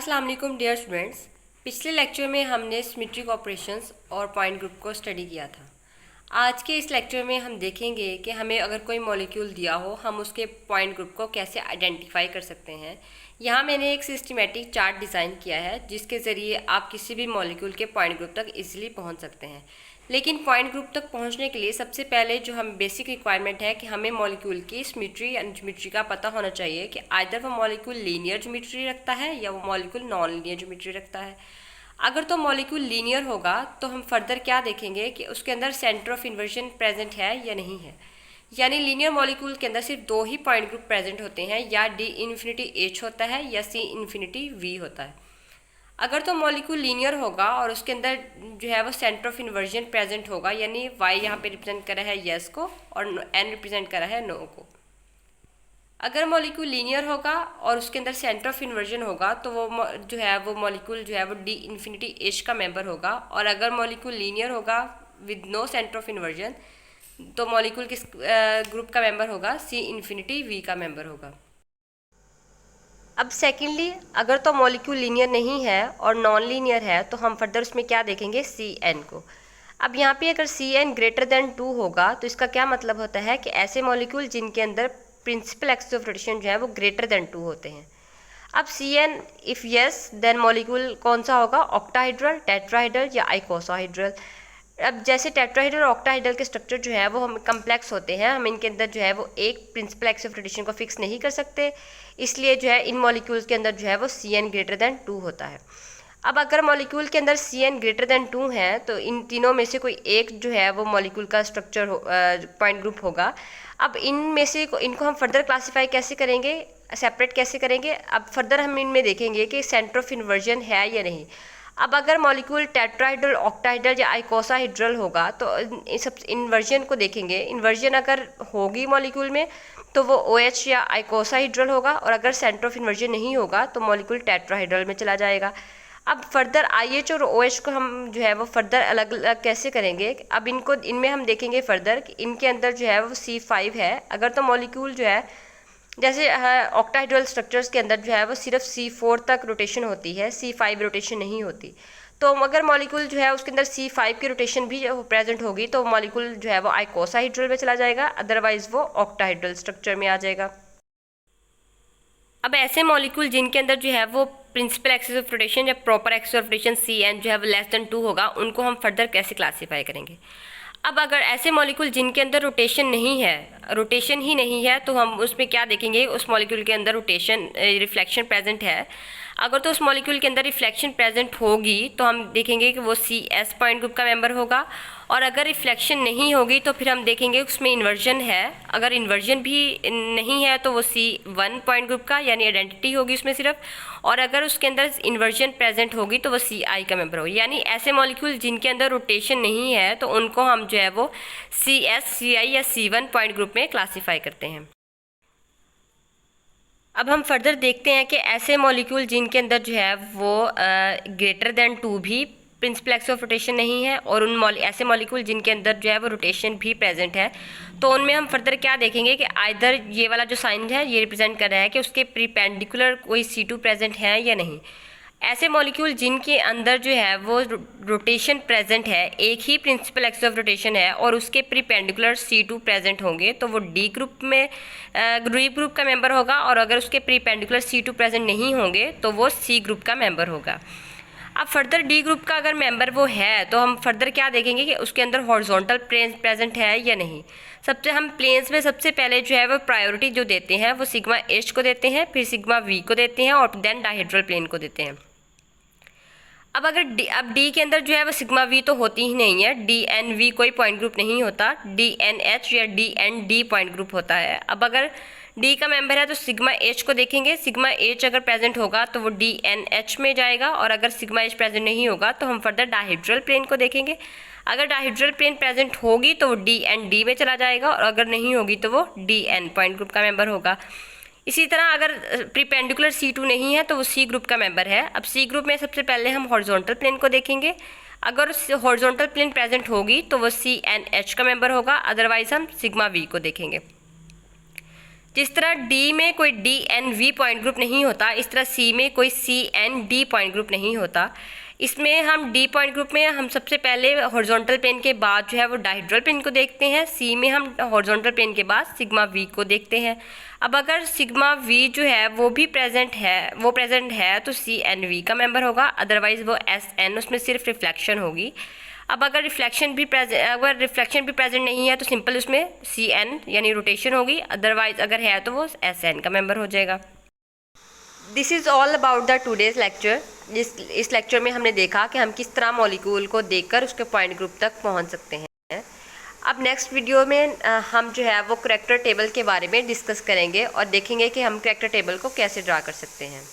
अस्सलाम वालेकुम dear students. पिछले लेक्चर में हमने सिमेट्रिक ऑपरेशंस और पॉइंट ग्रुप को स्टडी किया था। आज के इस लेक्चर में हम देखेंगे कि हमें अगर कोई मॉलिक्यूल दिया हो हम उसके पॉइंट ग्रुप को कैसे आइडेंटिफाई कर सकते हैं। यहाँ मैंने एक सिस्टमेटिक चार्ट डिज़ाइन किया है जिसके ज़रिए आप किसी भी मॉलिक्यूल के पॉइंट ग्रुप तक ईजिली पहुँच सकते हैं। लेकिन पॉइंट ग्रुप तक पहुंचने के लिए सबसे पहले जो हम बेसिक रिक्वायरमेंट है कि हमें मॉलिक्यूल की सिमेट्री एंड ज्योमेट्री का पता होना चाहिए कि आइदर वो मॉलिक्यूल लीनियर ज्योमेट्री रखता है या वो मॉलिक्यूल नॉन लीनियर ज्योमेट्री रखता है। अगर तो मॉलिक्यूल लीनियर होगा तो हम फर्दर क्या देखेंगे कि उसके अंदर सेंटर ऑफ इन्वर्जन प्रेजेंट है या नहीं है। यानी लीनियर मॉलिक्यूल के अंदर सिर्फ दो ही पॉइंट ग्रुप प्रेजेंट होते हैं, या डी इन्फिनिटी एच होता है या सी इन्फिनिटी वी होता है। अगर तो मॉलिक्यूल लीनियर होगा और उसके अंदर जो है वो सेंटर ऑफ इन्वर्जन प्रेजेंट होगा, यानी वाई यहाँ पे रिप्रेजेंट करा है यस को और एन रिप्रेजेंट करा है नो को। अगर मॉलिक्यूल लीनियर होगा और उसके अंदर सेंटर ऑफ इन्वर्जन होगा तो वो जो है वो मॉलिक्यूल जो है वो डी इन्फिनिटी एच का मेंबर होगा। और अगर मॉलिक्यूल लीनियर होगा with no centre of inversion तो मॉलिक्यूल किस ग्रुप का मेंबर होगा, सी इन्फिनिटी वी का मेंबर होगा। अब सेकेंडली, अगर तो मॉलिक्यूल लीनियर नहीं है और नॉन लीनियर है तो हम फर्दर उसमें क्या देखेंगे, सी एन को। अब यहाँ पे अगर सी एन ग्रेटर देन 2 होगा तो इसका क्या मतलब होता है कि ऐसे मॉलिक्यूल जिनके अंदर प्रिंसिपल एक्सिस ऑफ रोटेशन जो है वो ग्रेटर देन 2 होते हैं। अब C N if yes then molecule कौन सा होगा, ऑक्टाहाइड्रल, टेट्राहाइड्रल या आइकोसाहाइड्रल। अब जैसे टेट्राहाइड्रल और ऑक्टाहाइड्रल के स्ट्रक्चर जो है वो हम कम्प्लेक्स होते हैं, हम इनके अंदर जो है वो एक प्रिंसिपल एक्सिस ऑफ रोटेशन को फिक्स नहीं कर सकते, इसलिए जो है इन मॉलिक्यूल्स के अंदर जो है वो सी एन ग्रेटर देन 2 होता है। अब अगर मॉलिक्यूल के अंदर सी एन ग्रेटर देन 2 है तो इन तीनों में से कोई एक जो है वो मॉलिक्यूल का स्ट्रक्चर पॉइंट ग्रुप होगा। अब इनमें से इनको हम फर्दर क्लासीफाई कैसे करेंगे, सेपरेट कैसे करेंगे। अब फर्दर हम इनमें देखेंगे कि सेंटर ऑफ इन्वर्जन है या नहीं। अब अगर मॉलिक्यूल टेट्राहाइड्रल, ऑक्टाहाइड्रल या आइकोसाहाइड्रल होगा तो सब इन्वर्जन को देखेंगे। इन्वर्जन अगर होगी मॉलिक्यूल में तो वो OH या आइकोसाहाइड्रल होगा, और अगर सेंटर ऑफ इन्वर्जन नहीं होगा तो मॉलिक्यूल टेट्राहाइड्रल में चला जाएगा। अब फर्दर IH और OH को हम जो है वो फर्दर अलग अलग कैसे करेंगे। अब इनमें हम देखेंगे फर्दर कि इनके अंदर जो है वो C5 है। अगर तो मॉलिक्यूल जो है जैसे ऑक्टाहाइड्रल स्ट्रक्चर्स के अंदर जो है वो सिर्फ C4 तक रोटेशन होती है, C5 रोटेशन नहीं होती। तो अगर मॉलिक्यूल जो है उसके अंदर C5 की रोटेशन भी प्रेजेंट होगी तो मॉलिक्यूल जो है वो आइकोसाहाइड्रल में चला जाएगा, अदरवाइज वो ऑक्टाहाइड्रल स्ट्रक्चर में आ जाएगा। अब ऐसे मॉलिक्यूल जिनके अंदर जो है वो प्रिंसिपल एक्सिस ऑफ रोटेशन या proper axis of rotation CN जो है वो लेस देन 2 होगा, उनको हम फर्दर कैसे क्लासीफाई करेंगे। अब अगर ऐसे मॉलिक्यूल जिनके अंदर रोटेशन ही नहीं है तो हम उसमें क्या देखेंगे, उस मॉलिक्यूल के अंदर रोटेशन रिफ्लेक्शन प्रेजेंट है। अगर तो उस मॉलिक्यूल के अंदर रिफ्लेक्शन प्रेजेंट होगी तो हम देखेंगे कि वो CS पॉइंट ग्रुप का मेंबर होगा, और अगर रिफ्लेक्शन नहीं होगी तो फिर हम देखेंगे उसमें इन्वर्जन है। अगर इन्वर्जन भी नहीं है तो वो C1 पॉइंट ग्रुप का यानी आइडेंटिटी होगी उसमें सिर्फ, और अगर उसके अंदर इन्वर्जन प्रेजेंट होगी तो वो CI का मेंबर होगी। यानी ऐसे मॉलिक्यूल जिनके अंदर रोटेशन नहीं है तो उनको हम जो है वो CS, CI या C1 पॉइंट ग्रुप में क्लासीफाई करते हैं। अब हम फर्दर देखते हैं कि ऐसे मॉलिक्यूल जिनके अंदर जो है वो ग्रेटर देन 2 भी प्रिंसिपल एक्सिस ऑफ रोटेशन नहीं है, और ऐसे मॉलिक्यूल जिनके अंदर जो है वो रोटेशन भी प्रेजेंट है, तो उनमें हम फर्दर क्या देखेंगे कि आइदर ये वाला जो साइन है ये रिप्रेजेंट कर रहा है कि उसके प्रीपेंडिकुलर कोई C2 प्रेजेंट है या नहीं। ऐसे मॉलिक्यूल जिनके अंदर जो है वो रोटेशन प्रेजेंट है, एक ही प्रिंसिपल एक्सिस ऑफ रोटेशन है और उसके प्रीपेंडिकुलर C2 प्रेजेंट होंगे तो वो डी ग्रुप का मेंबर होगा, और अगर उसके प्रीपेंडिकुलर C2 प्रेजेंट नहीं होंगे तो वो C ग्रुप का मेंबर होगा। अब फर्दर डी ग्रुप का अगर मेंबर वो है तो हम फर्दर क्या देखेंगे कि उसके अंदर हॉरिजॉन्टल प्लेन्स प्रेजेंट है या नहीं। हम प्लेन्स में सबसे पहले जो है वो प्रायोरिटी जो देते हैं वो सिग्मा H को देते हैं, फिर सिग्मा V को देते हैं, और देन डायहेड्रल प्लेन को देते हैं। अब डी के अंदर जो है वो सिग्मा V तो होती ही नहीं है, DNV कोई पॉइंट ग्रुप नहीं होता, DNH या DND पॉइंट ग्रुप होता है। अब अगर डी का मेंबर है तो सिग्मा H को देखेंगे, सिग्मा H अगर प्रेजेंट होगा तो वो DNH में जाएगा, और अगर सिग्मा H प्रेजेंट नहीं होगा तो हम फर्दर डायहेड्रल प्लेन को देखेंगे। अगर डायहेड्रल प्लेन प्रेजेंट होगी तो वो DND में चला जाएगा, और अगर नहीं होगी तो वो DN पॉइंट ग्रुप का मेंबर होगा। इसी तरह अगर प्रीपेंडिकुलर C2 नहीं है तो वो C ग्रुप का मेंबर है। अब C ग्रुप में सबसे पहले हम हॉरिजॉन्टल प्लेन को देखेंगे। अगर हॉरिजॉन्टल प्लेन प्रेजेंट होगी तो वो CNH का मेंबर होगा, अदरवाइज हम सिग्मा V को देखेंगे। जिस तरह डी में कोई D N V point group नहीं होता, इस तरह सी में कोई C N D point group नहीं होता। इसमें हम डी पॉइंट ग्रुप में हम सबसे पहले हॉरिजॉन्टल प्लेन के बाद जो है वो डायहेड्रल प्लेन को देखते हैं। सी में हम हॉरिजॉन्टल प्लेन के बाद सिग्मा वी को देखते हैं। अब अगर सिग्मा वी जो है वो भी प्रेजेंट है तो सी एन वी का मेंबर होगा, अदरवाइज़ वो एस एन, उसमें सिर्फ रिफ्लेक्शन होगी। अब अगर रिफ्लेक्शन भी प्रेजेंट नहीं है तो सिंपल उसमें सी एन यानी रोटेशन होगी, अदरवाइज अगर है तो वो एस एन का मेंबर हो जाएगा। This is all about the today's lecture. इस लेक्चर में हमने देखा कि हम किस तरह मॉलिक्यूल को देखकर उसके पॉइंट ग्रुप तक पहुंच सकते हैं। अब नेक्स्ट वीडियो में हम जो है वो करैक्टर टेबल के बारे में डिस्कस करेंगे और देखेंगे कि हम करैक्टर टेबल को कैसे ड्रा कर सकते हैं।